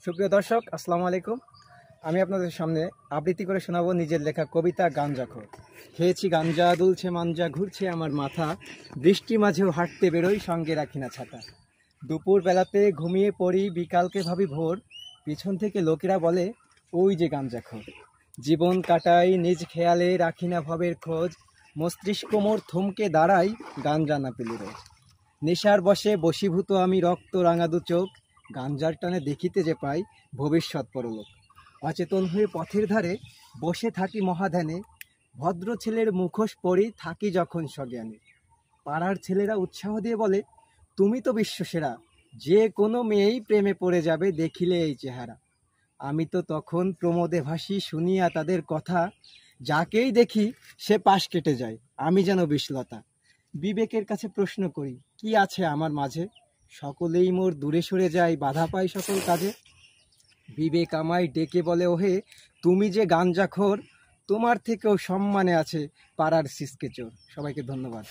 সুপ্রিয় দর্শক, আসসালামু আলাইকুম। আমি আপনাদের সামনে আবৃত্তি করে শোনাবো নিজের লেখা কবিতা গাঞ্জাখোর। খেয়েছি গাঞ্জা, দুলছে মাঞ্জা, ঘুরছে আমার মাথা, বৃষ্টি মাঝেও হাঁটতে বেরোই, সঙ্গে রাখি না ছাতা। দুপুর বেলাতে ঘুমিয়ে পড়ি, বিকালকে ভাবি ভোর, পিছন থেকে লোকেরা বলে ওই যে গাঞ্জাখোর। জীবন কাটাই নিজ খেয়ালে, রাখি না ভবের খোঁজ, মস্তিষ্ক মোর থমকে দাঁড়াই গাঞ্জা না পেলে রোজ। নেশার বশে বশীভূত আমি, রক্ত রাঙা দু চোখ, গাঞ্জার টানে দেখিতে যে পাই ভবিষ্যৎ পরলোক। অচেতন হয়ে পথের ধারে বসে থাকি মহাধ্যানে, ভদ্র ছেলের মুখোশ পরি থাকি যখন সজ্ঞানে। পাড়ার ছেলেরা উৎসাহ দিয়ে বলে তুমি তো বিশ্বসেরা, যে কোনো মেয়েই প্রেমে পড়ে যাবে দেখিলে এই চেহারা। আমি তো তখন প্রমোদে ভাসি, শুনিয়া তাদের কথা, যাকেই দেখি সে পাশ কেটে যায়, আমি যেন বিষলতা। বিবেকের কাছে প্রশ্ন করি কি আছে আমার মাঝে, সকলেই মোর দূরে সরে যায়, বাধা পাই সকল কাজে। বিবেক আমায় ডেকে বলে ওহে তুমি যে গাঞ্জাখোর, তোমার থেকেও সম্মানে আছে পাড়ার সিসকে চোর। সবাইকে ধন্যবাদ।